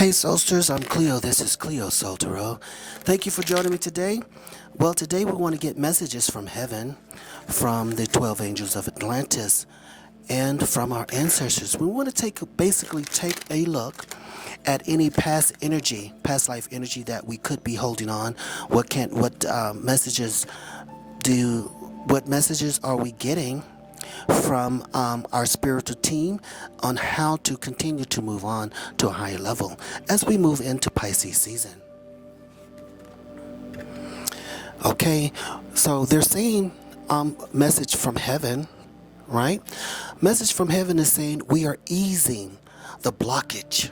Hey Soulsters, I'm Cleo. This is CleoSoulTarot. Thank you for joining me today. Well, today we want to get messages from heaven, from the 12 angels of Atlantis, and from our ancestors. We want to basically take a look at any past life energy that we could be holding on. What messages are we getting from our spiritual team on how to continue to move on to a higher level as we move into Pisces season. Okay, so they're saying message from heaven, right? Message from heaven is saying we are easing the blockage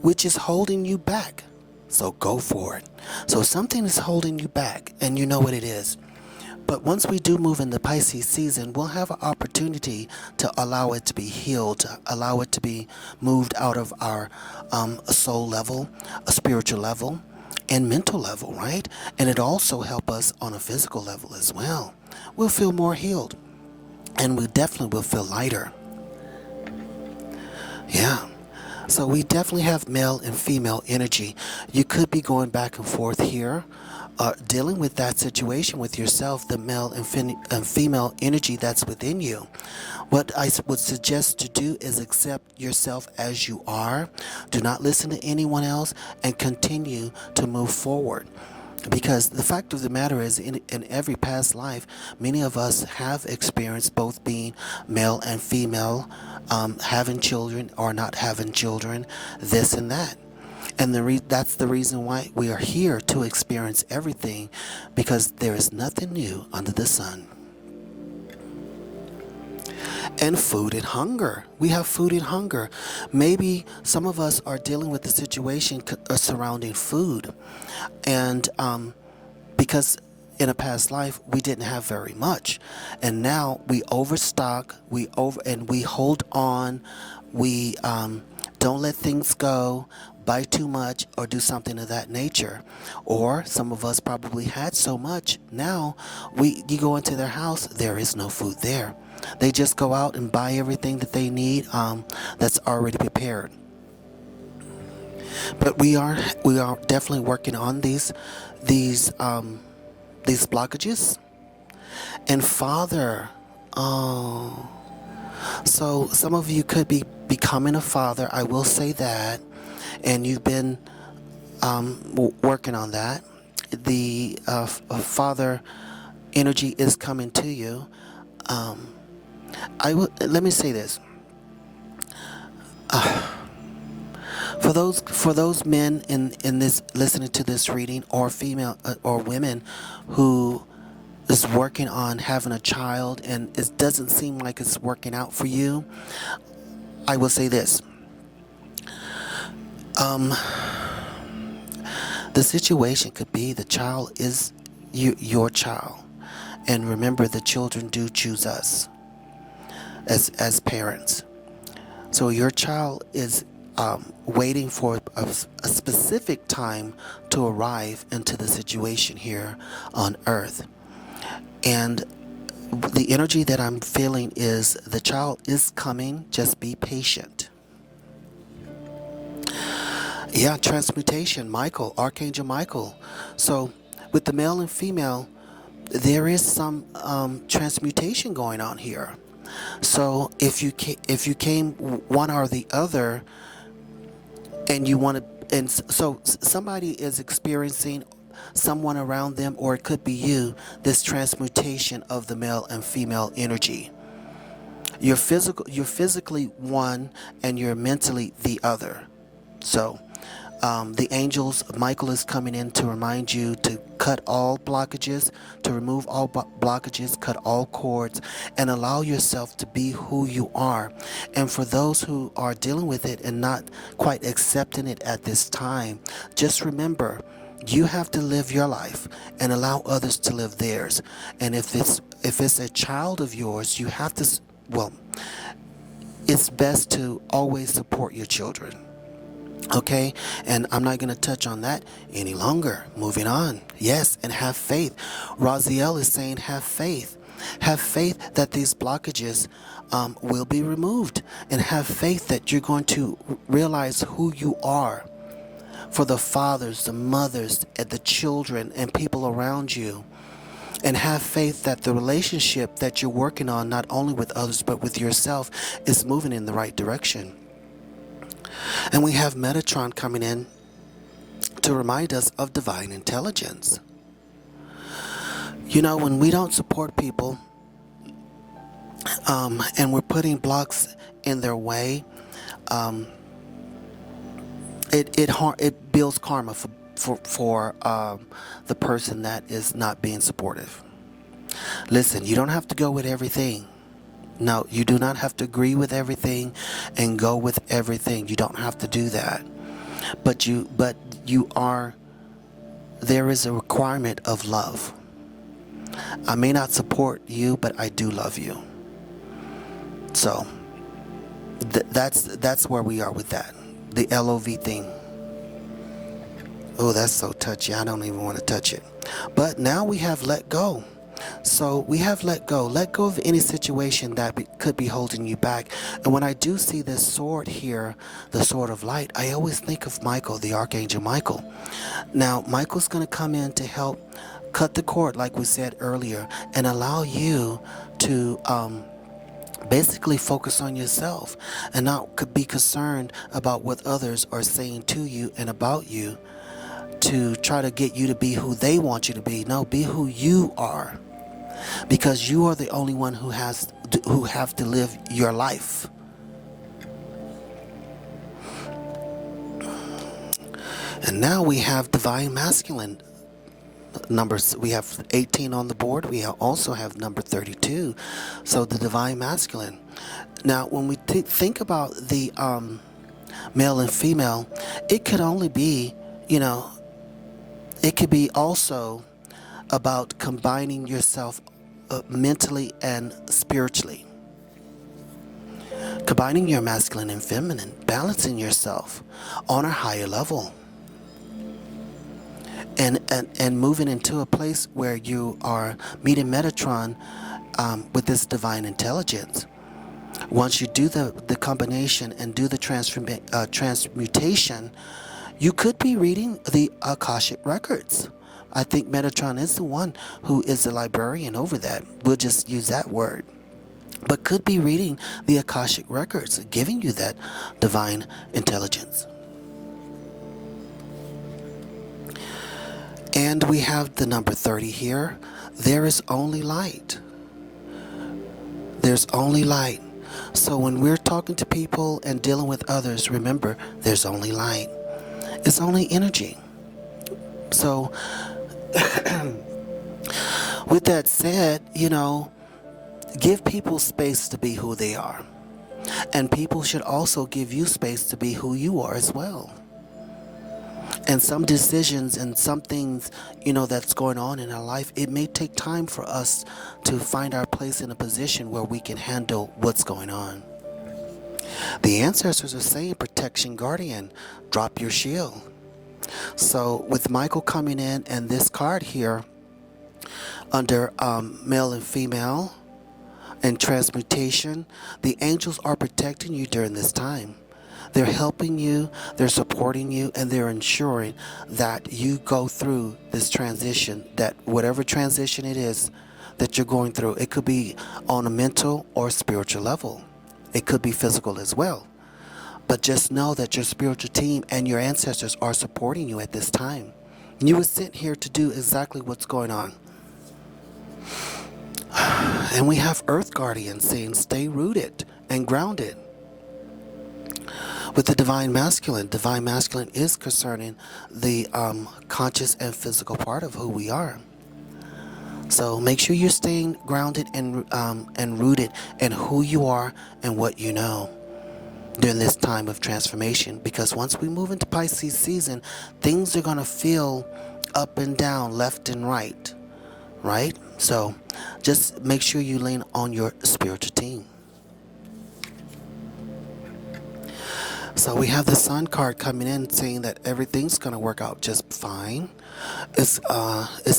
which is holding you back. So go for it. So something is holding you back and you know what it is. But once we do move into Pisces season, we'll have an opportunity to allow it to be healed, to allow it to be moved out of our soul level, a spiritual level, and mental level, right? And it also help us on a physical level as well. We'll feel more healed, and we definitely will feel lighter. Yeah. So we definitely have male and female energy. You could be going back and forth here, dealing with that situation with yourself, the male and female energy that's within you. What I would suggest to do is accept yourself as you are. Do not listen to anyone else and continue to move forward. Because the fact of the matter is, in every past life, many of us have experienced both being male and female, having children or not having children, this and that. And that's the reason why we are here, to experience everything, because there is nothing new under the sun. And food and hunger. We have food and hunger. Maybe some of us are dealing with the situation surrounding food. And because in a past life we didn't have very much. And now we overstock, we hold on, we don't let things go, buy too much, or do something of that nature. Or some of us probably had so much, now you go into their house, there is no food there. They just go out and buy everything that they need that's already prepared. But we are definitely working on these blockages. And Father, so some of you could be becoming a father. I will say that, and you've been working on that. The father energy is coming to you. Let me say this. For those men in this listening to this reading, or female or women who is working on having a child and it doesn't seem like it's working out for you, I will say this. The situation could be the child is your child. And remember, the children do choose us as parents. So your child is waiting for a specific time to arrive into the situation here on Earth. And the energy that I'm feeling is the child is coming, just be patient. Yeah, transmutation, Michael, Archangel Michael. So with the male and female, there is some transmutation going on here. So if you came one or the other, and you want to, and so somebody is experiencing, someone around them, or it could be you, this transmutation of the male and female energy. You're physically one, and you're mentally the other. So the angels, Michael is coming in to remind you to cut all blockages, to remove all blockages, cut all cords, and allow yourself to be who you are. And for those who are dealing with it and not quite accepting it at this time, just remember, you have to live your life and allow others to live theirs. And if it's a child of yours, you have to, well, it's best to always support your children. Okay, and I'm not going to touch on that any longer. Moving on. Yes, and have faith. Raziel is saying have faith. Have faith that these blockages will be removed, and have faith that you're going to realize who you are. for the fathers, the mothers, and the children and people around you. And have faith that the relationship that you're working on, not only with others but with yourself, is moving in the right direction. And we have Metatron coming in to remind us of divine intelligence. You know, when we don't support people and we're putting blocks in their way, it builds karma for the person that is not being supportive. Listen, you don't have to go with everything. No, you do not have to agree with everything and go with everything. You don't have to do that. But there is a requirement of love. I may not support you, but I do love you. So that's where we are with that. The LOV thing. Oh, that's so touchy. I don't even want to touch it. But now we have let go. So we have let go. Let go of any situation that could be holding you back. And when I do see this sword here, the sword of light, I always think of Michael, the Archangel Michael. Now, Michael's going to come in to help cut the cord, like we said earlier, and allow you to basically focus on yourself and not be concerned about what others are saying to you and about you to try to get you to be who they want you to be. No, be who you are, because you are the only one who have to live your life. And now we have divine masculine numbers. We have 18 on the board. We also have number 32. So the divine masculine. Now, when we think about the male and female, it could only be, it could be also about combining yourself mentally and spiritually. Combining your masculine and feminine, balancing yourself on a higher level. And moving into a place where you are meeting Metatron with this divine intelligence. Once you do the combination and do the transmutation, you could be reading the Akashic records. I think Metatron is the one who is the librarian over that. We'll just use that word. But could be reading the Akashic records, giving you that divine intelligence. And we have the number 30 here. There is only light. There's only light. So when we're talking to people and dealing with others, remember, there's only light. It's only energy. So with that said, give people space to be who they are. And people should also give you space to be who you are as well. And some decisions and some things, that's going on in our life, it may take time for us to find our place in a position where we can handle what's going on. The ancestors are saying, protection guardian, drop your shield. So with Michael coming in and this card here under male and female and transmutation, the angels are protecting you during this time. They're helping you, they're supporting you, and they're ensuring that you go through this transition, that whatever transition it is that you're going through, it could be on a mental or spiritual level. It could be physical as well. But just know that your spiritual team and your ancestors are supporting you at this time. You were sent here to do exactly what's going on. And we have Earth Guardian saying, stay rooted and grounded. With the Divine Masculine is concerning the conscious and physical part of who we are. So make sure you're staying grounded and rooted in who you are and what you know during this time of transformation. Because once we move into Pisces season, things are going to feel up and down, left and right. Right? So just make sure you lean on your spiritual team. So we have the Sun card coming in saying that everything's going to work out just fine. It's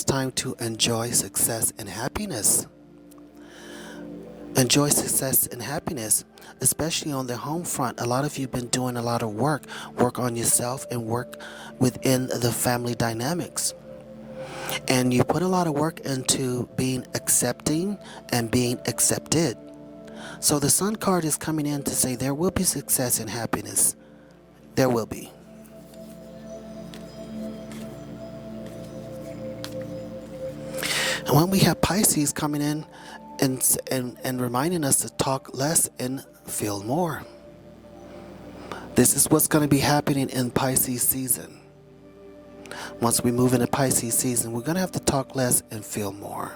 time to enjoy success and happiness. enjoy success and happiness, especially on the home front. A lot of you have been doing a lot of work on yourself and work within the family dynamics. And you put a lot of work into being accepting and being accepted. So the Sun card is coming in to say there will be success and happiness. There will be. And when we have Pisces coming in and reminding us to talk less and feel more. This is what's going to be happening in Pisces season. Once we move into Pisces season, we're going to have to talk less and feel more.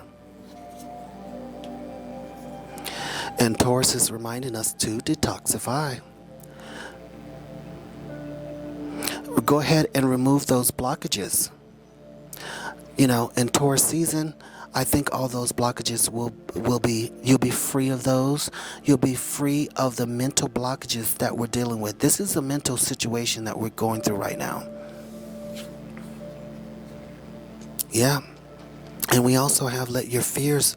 And Taurus is reminding us to detoxify. Go ahead and remove those blockages. You know, in Taurus season, I think all those blockages will be, you'll be free of those. You'll be free of the mental blockages that we're dealing with. This is a mental situation that we're going through right now. Yeah. And we also have let your fears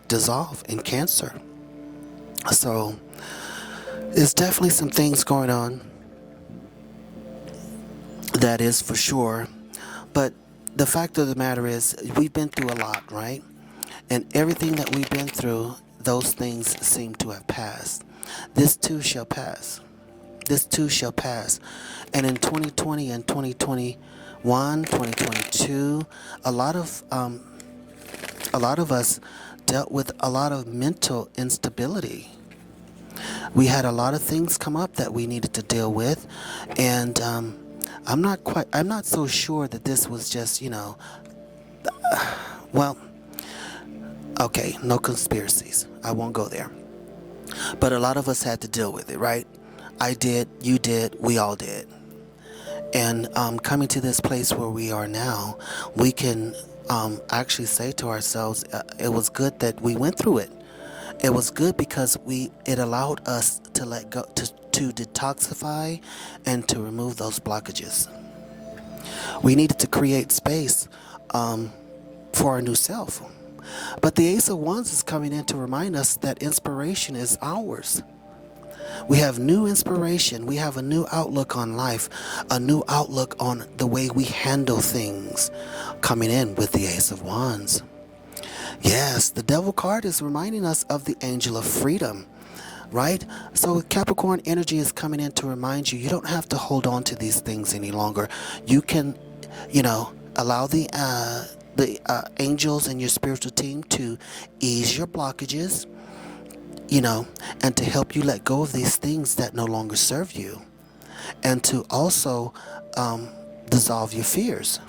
dissolve in Cancer. So there's definitely some things going on. That is for sure. But the fact of the matter is, we've been through a lot, right? And everything that we've been through, those things seem to have passed. This too shall pass. This too shall pass. And in 2020 and 2021, 2022, a lot of us dealt with a lot of mental instability. We had a lot of things come up that we needed to deal with, and I'm not so sure that this was just, well, okay, no conspiracies. I won't go there. But a lot of us had to deal with it, right? I did, you did, we all did. And coming to this place where we are now, we can actually say to ourselves, it was good that we went through it. It was good because it allowed us to let go, to detoxify and to remove those blockages. We needed to create space for our new self. But the Ace of Wands is coming in to remind us that inspiration is ours. We have new inspiration. We have a new outlook on life, a new outlook on the way we handle things coming in with the Ace of Wands. Yes, the Devil card is reminding us of the Angel of Freedom, right? So Capricorn energy is coming in to remind you, you don't have to hold on to these things any longer. You can, allow the angels and your spiritual team to ease your blockages, and to help you let go of these things that no longer serve you, and to also dissolve your fears.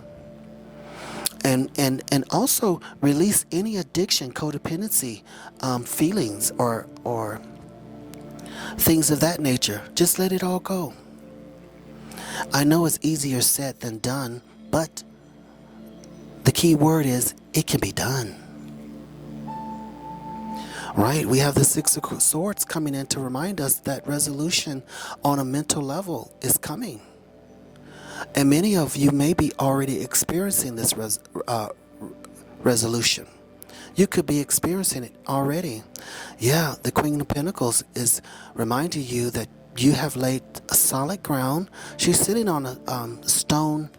And also release any addiction, codependency, feelings, or things of that nature. Just let it all go. I know it's easier said than done, but the key word is it can be done. Right? We have the Six of Swords coming in to remind us that resolution on a mental level is coming. And many of you may be already experiencing this resolution. You could be experiencing it already. Yeah, the Queen of Pentacles is reminding you that you have laid a solid ground. She's sitting on a stone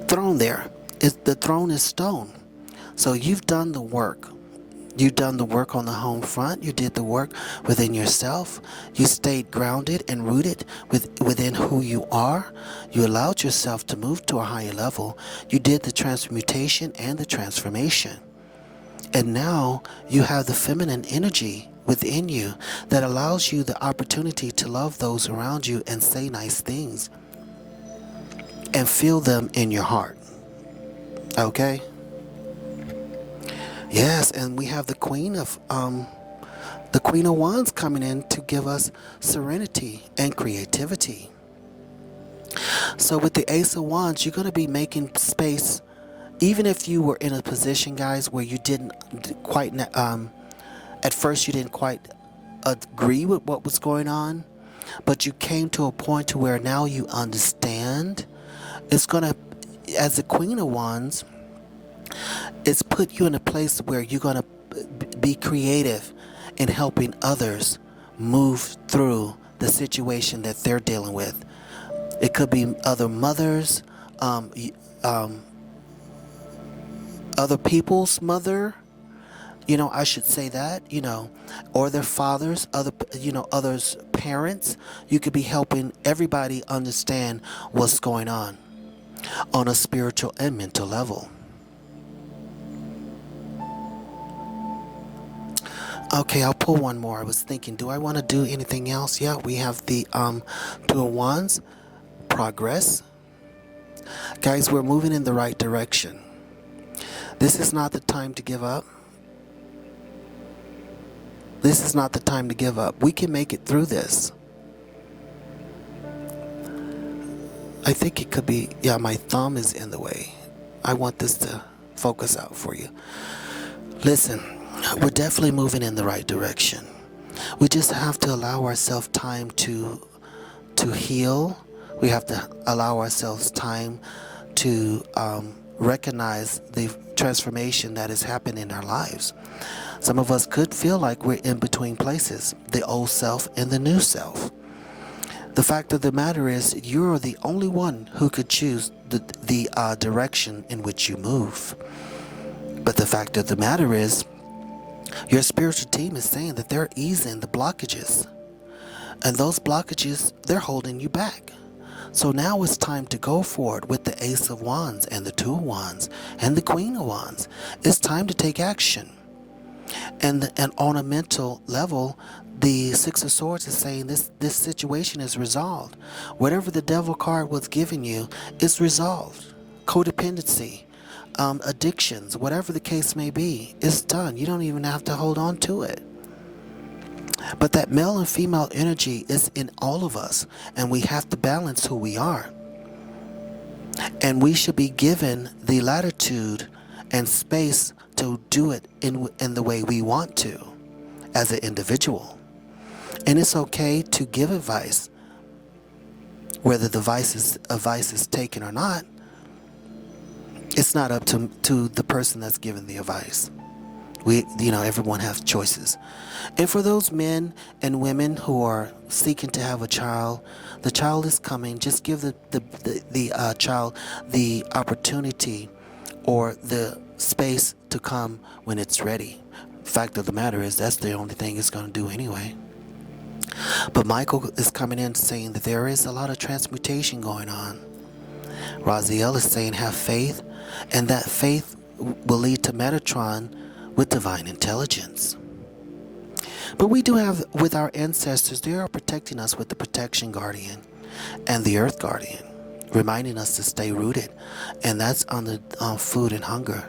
throne there. The throne is stone. So you've done the work. You've done the work on the home front. You did the work within yourself. You stayed grounded and rooted within who you are. You allowed yourself to move to a higher level. You did the transmutation and the transformation. And now you have the feminine energy within you that allows you the opportunity to love those around you and say nice things and feel them in your heart. Okay? Yes, and we have the Queen of Wands coming in to give us serenity and creativity. So with the Ace of Wands, you're going to be making space, even if you were in a position, guys, where you didn't quite, at first you didn't quite agree with what was going on, but you came to a point to where now you understand. It's going to, as the Queen of Wands, it's put you in a place where you're going to be creative in helping others move through the situation that they're dealing with. It could be other mothers, other people's mother, I should say that, or their fathers, others' parents. You could be helping everybody understand what's going on a spiritual and mental level. Okay, I'll pull one more. I was thinking, do I want to do anything else? Yeah, we have the Two of Wands, progress. Guys, we're moving in the right direction. This is not the time to give up. This is not the time to give up. We can make it through this. I think it could be, yeah, my thumb is in the way. I want this to focus out for you. Listen, we're definitely moving in the right direction. We just have to allow ourselves time to heal. We have to allow ourselves time to recognize the transformation that is happening in our lives. Some of us could feel like we're in between places, the old self and the new self. The fact of the matter is, you're the only one who could choose the direction in which you move. But the fact of the matter is, your spiritual team is saying that they're easing the blockages. And those blockages, they're holding you back. So now it's time to go forward with the Ace of Wands and the Two of Wands and the Queen of Wands. It's time to take action. And on a mental level, the Six of Swords is saying this situation is resolved. Whatever the Devil card was giving you is resolved. Codependency, addictions, whatever the case may be, it's done. You don't even have to hold on to it. But that male and female energy is in all of us, and we have to balance who we are. And we should be given the latitude and space to do it in the way we want to as an individual. And it's okay to give advice, whether the advice is taken or not. It's not up to the person that's giving the advice. Everyone has choices. And for those men and women who are seeking to have a child, the child is coming. Just give the child the opportunity or the space to come when it's ready. Fact of the matter is, that's the only thing it's going to do anyway. But Michael is coming in saying that there is a lot of transmutation going on. Raziel is saying have faith, and that faith will lead to Metatron with divine intelligence. But we do have, with our ancestors, they are protecting us with the protection guardian and the earth guardian, reminding us to stay rooted. And that's on the food and hunger.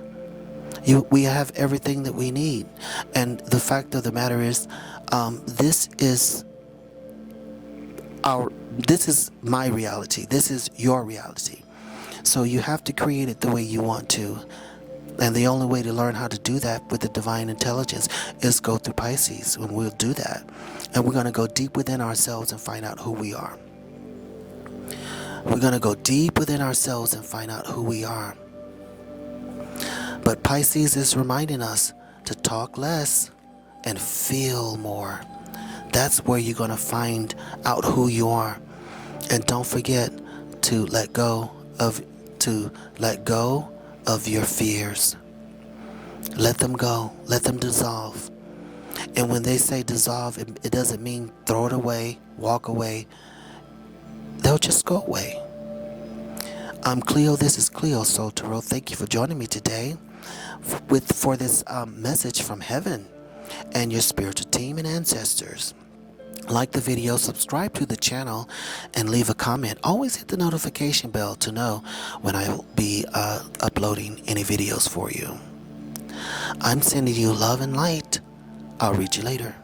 We have everything that we need. And the fact of the matter is, this is my reality. This is your reality. So you have to create it the way you want to. And the only way to learn how to do that with the divine intelligence is go through Pisces, and we'll do that. And we're going to go deep within ourselves and find out who we are. We're going to go deep within ourselves and find out who we are. But Pisces is reminding us to talk less and feel more. That's where you're going to find out who you are. And don't forget to let go of your fears. Let them go. Let them dissolve. And when they say dissolve, it doesn't mean throw it away, walk away. They'll just go away. I'm Cleo. This is CleoSoulTarot. Thank you for joining me today for this message from heaven and your spiritual team and ancestors. Like the video, subscribe to the channel, and leave a comment. Always hit the notification bell to know when I will be uploading any videos for you. I'm sending you love and light. I'll read you later.